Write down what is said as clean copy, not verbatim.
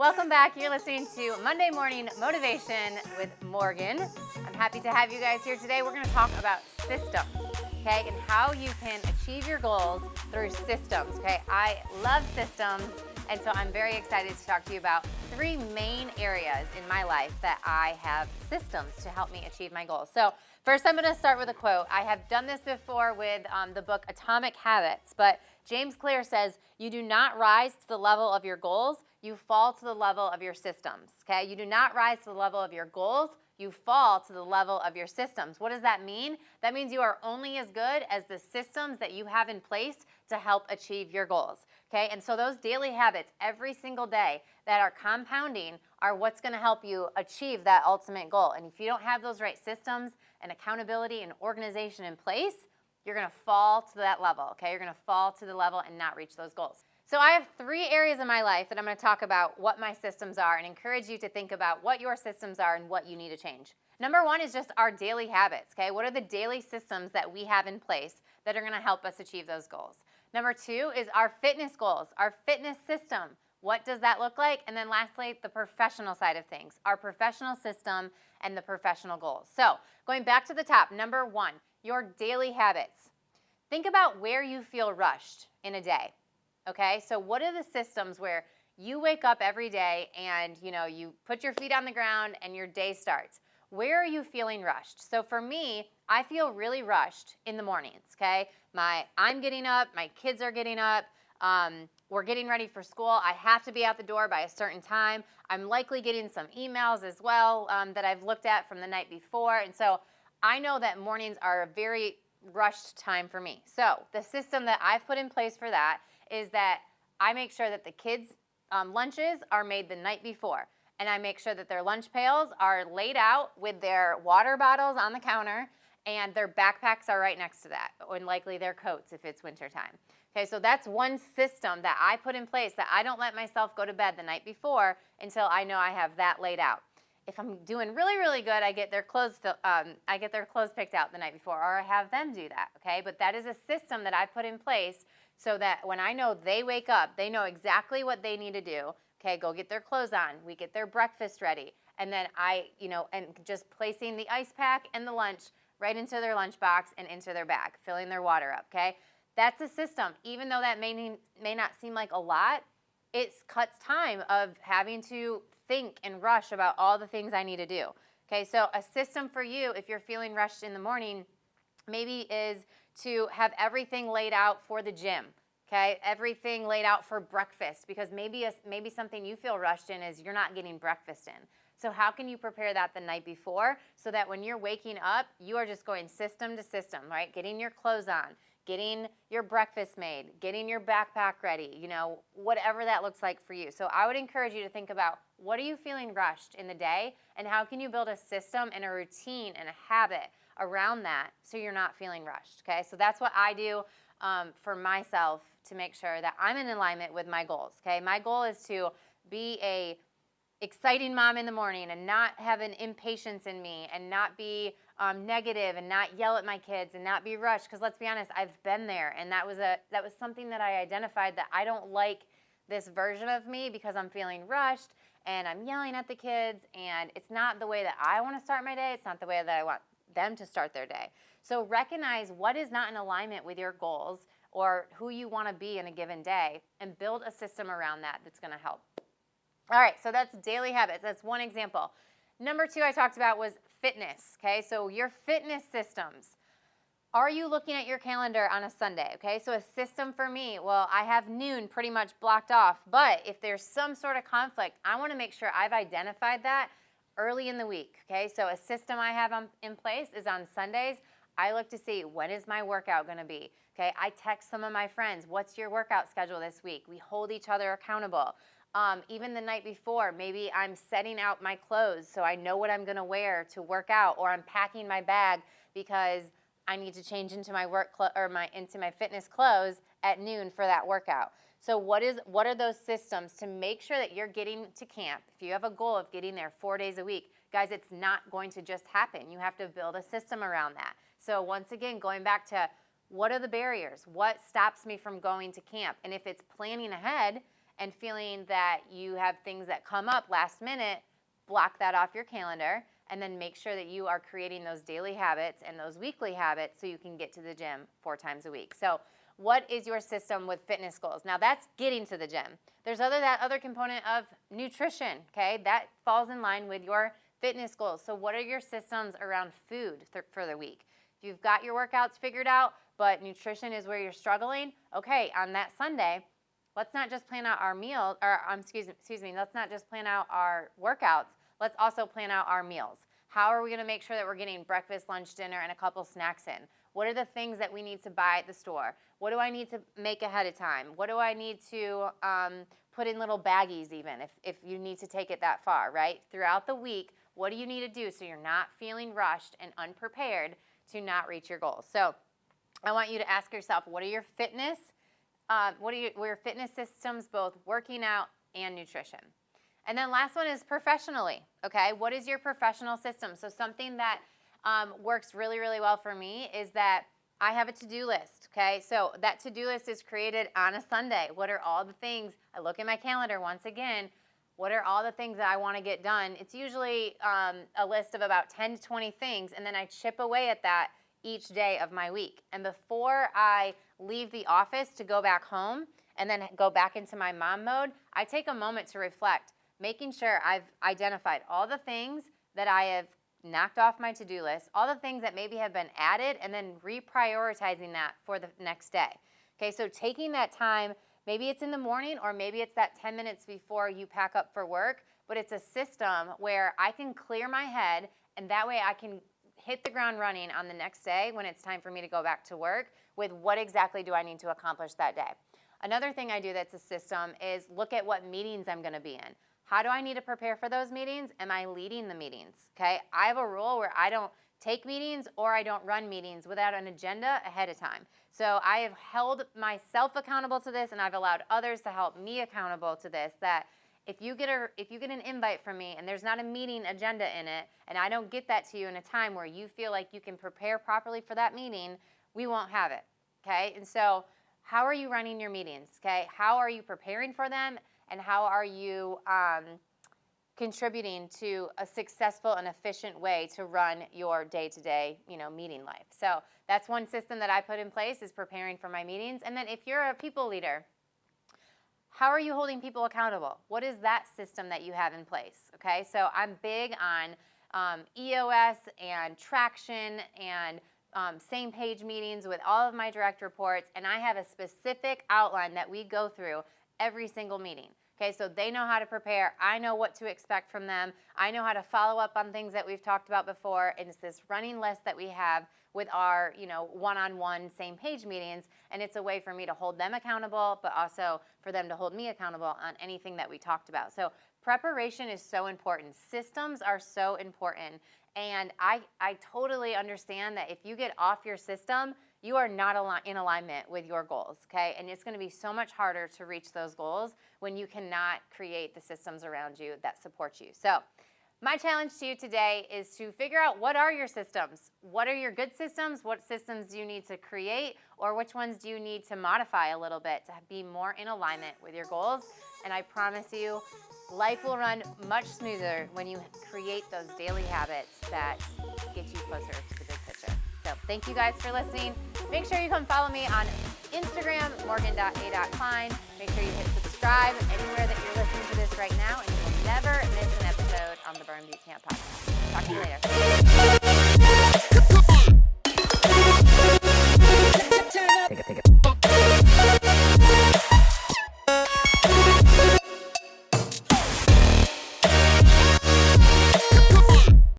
Welcome back. You're listening to Monday Morning Motivation with Morgan. I'm happy to have you guys here today. We're going to talk about systems, okay, and how you can achieve your goals through systems, okay? I love systems, and so I'm very excited to talk to you about three main areas in my life that I have systems to help me achieve my goals. So first, I'm going to start with a quote. I have done this before with the book Atomic Habits, but James Clear says, you do not rise to the level of your goals, you fall to the level of your systems, okay? You do not rise to the level of your goals, you fall to the level of your systems. What does that mean? That means you are only as good as the systems that you have in place to help achieve your goals, okay? And so those daily habits every single day that are compounding are what's gonna help you achieve that ultimate goal. And if you don't have those right systems and accountability and organization in place, you're gonna fall to that level, okay? You're gonna fall to the level and not reach those goals. So I have three areas in my life that I'm gonna talk about what my systems are and encourage you to think about what your systems are and what you need to change. Number one is just our daily habits, okay? What are the daily systems that we have in place that are gonna help us achieve those goals? Number two is our fitness goals, our fitness system. What does that look like? And then lastly, the professional side of things, our professional system and the professional goals. So going back to the top, number one, your daily habits. Think about where you feel rushed in a day, okay? So what are the systems where you wake up every day and you put your feet on the ground and your day starts? Where are you feeling rushed? So for me, I feel really rushed in the mornings, okay? I'm getting up, my kids are getting up, we're getting ready for school. I have to be out the door by a certain time. I'm likely getting some emails as well that I've looked at from the night before. And so I know that mornings are a very rushed time for me. So the system that I've put in place for that is that I make sure that the kids' lunches are made the night before. And I make sure that their lunch pails are laid out with their water bottles on the counter and their backpacks are right next to that, and likely their coats if it's wintertime. Okay, so that's one system that I put in place, that I don't let myself go to bed the night before until I know I have that laid out. If I'm doing really, really good, I get their clothes picked out the night before, or I have them do that, okay? But that is a system that I put in place so that when I know they wake up, they know exactly what they need to do. Okay, go get their clothes on, we get their breakfast ready, and then and just placing the ice pack and the lunch right into their lunchbox and into their bag, filling their water up, okay? That's a system. Even though that may not seem like a lot, it cuts time of having to think and rush about all the things I need to do. Okay, so a system for you, if you're feeling rushed in the morning, maybe is to have everything laid out for the gym. Okay, everything laid out for breakfast, because maybe something you feel rushed in is you're not getting breakfast in. So how can you prepare that the night before so that when you're waking up, you are just going system to system, right? Getting your clothes on, getting your breakfast made, getting your backpack ready, whatever that looks like for you. So I would encourage you to think about, what are you feeling rushed in the day, and how can you build a system and a routine and a habit around that so you're not feeling rushed, okay? So that's what I do for myself to make sure that I'm in alignment with my goals, okay? My goal is to be a exciting mom in the morning and not have an impatience in me and not be negative and not yell at my kids and not be rushed, because let's be honest, I've been there, and that was something that I identified, that I don't like this version of me because I'm feeling rushed and I'm yelling at the kids, and it's not the way that I want to start my day. It's not the way that I want them to start their day. So recognize what is not in alignment with your goals or who you want to be in a given day, and build a system around that that's going to help. All right, so that's daily habits. That's one example. Number two I talked about was fitness, okay? So your fitness systems. Are you looking at your calendar on a Sunday, okay? So a system for me, well, I have noon pretty much blocked off, but if there's some sort of conflict, I want to make sure I've identified that early in the week, okay? So a system I have in place is on Sundays, I look to see, when is my workout going to be? Okay, I text some of my friends, what's your workout schedule this week? We hold each other accountable. Even the night before, maybe I'm setting out my clothes so I know what I'm going to wear to work out, or I'm packing my bag because I need to change into my into my fitness clothes at noon for that workout. So what are those systems to make sure that you're getting to camp? If you have a goal of getting there 4 days a week, guys, it's not going to just happen. You have to build a system around that. So once again, going back to, what are the barriers? What stops me from going to camp? And if it's planning ahead and feeling that you have things that come up last minute, block that off your calendar, and then make sure that you are creating those daily habits and those weekly habits so you can get to the gym 4 times a week. So what is your system with fitness goals? Now that's getting to the gym. There's that other component of nutrition, okay? That falls in line with your fitness goals. So what are your systems around food for the week? If you've got your workouts figured out, but nutrition is where you're struggling, okay, on that Sunday, let's not just plan out our meals, or excuse me, let's not just plan out our workouts, let's also plan out our meals. How are we gonna make sure that we're getting breakfast, lunch, dinner, and a couple snacks in? What are the things that we need to buy at the store? What do I need to make ahead of time? What do I need to put in little baggies even, if you need to take it that far, right? Throughout the week, what do you need to do so you're not feeling rushed and unprepared to not reach your goals? So I want you to ask yourself, what are your fitness systems, both working out and nutrition? And then last one is professionally, okay? What is your professional system? So something that works really, really well for me is that I have a to-do list, okay? So that to-do list is created on a Sunday. What are all the things? I look at my calendar once again. What are all the things that I want to get done? It's usually a list of about 10 to 20 things, and then I chip away at that each day of my week. And before I leave the office to go back home and then go back into my mom mode, I take a moment to reflect, making sure I've identified all the things that I have knocked off my to-do list, all the things that maybe have been added, and then reprioritizing that for the next day. Okay, so taking that time, maybe it's in the morning or maybe it's that 10 minutes before you pack up for work, but it's a system where I can clear my head, and that way I can hit the ground running on the next day when it's time for me to go back to work with what exactly do I need to accomplish that day. Another thing I do that's a system is look at what meetings I'm going to be in. How do I need to prepare for those meetings? Am I leading the meetings? Okay, I have a rule where I don't take meetings or I don't run meetings without an agenda ahead of time. So I have held myself accountable to this, and I've allowed others to help me accountable to this, that if you get an invite from me and there's not a meeting agenda in it, and I don't get that to you in a time where you feel like you can prepare properly for that meeting, we won't have it, okay? And so how are you running your meetings, okay? How are you preparing for them? And how are you contributing to a successful and efficient way to run your day-to-day, meeting life? So that's one system that I put in place, is preparing for my meetings. And then if you're a people leader, how are you holding people accountable? What is that system that you have in place? Okay, so I'm big on EOS and traction and same page meetings with all of my direct reports, and I have a specific outline that we go through every single meeting. Okay, so they know how to prepare. I know what to expect from them. I know how to follow up on things that we've talked about before. And it's this running list that we have with our, one-on-one same page meetings. And it's a way for me to hold them accountable, but also for them to hold me accountable on anything that we talked about. So preparation is so important. Systems are so important. And I totally understand that if you get off your system, you are not in alignment with your goals, okay? And it's going to be so much harder to reach those goals when you cannot create the systems around you that support you. So my challenge to you today is to figure out, what are your systems? What are your good systems? What systems do you need to create? Or which ones do you need to modify a little bit to be more in alignment with your goals? And I promise you, life will run much smoother when you create those daily habits that get you closer to the big picture. So thank you guys for listening. Make sure you come follow me on Instagram, morgan.a.klein. Make sure you hit subscribe anywhere that you're listening to this right now, and you will never miss an episode on the Burn Boot Camp podcast. Talk to you later.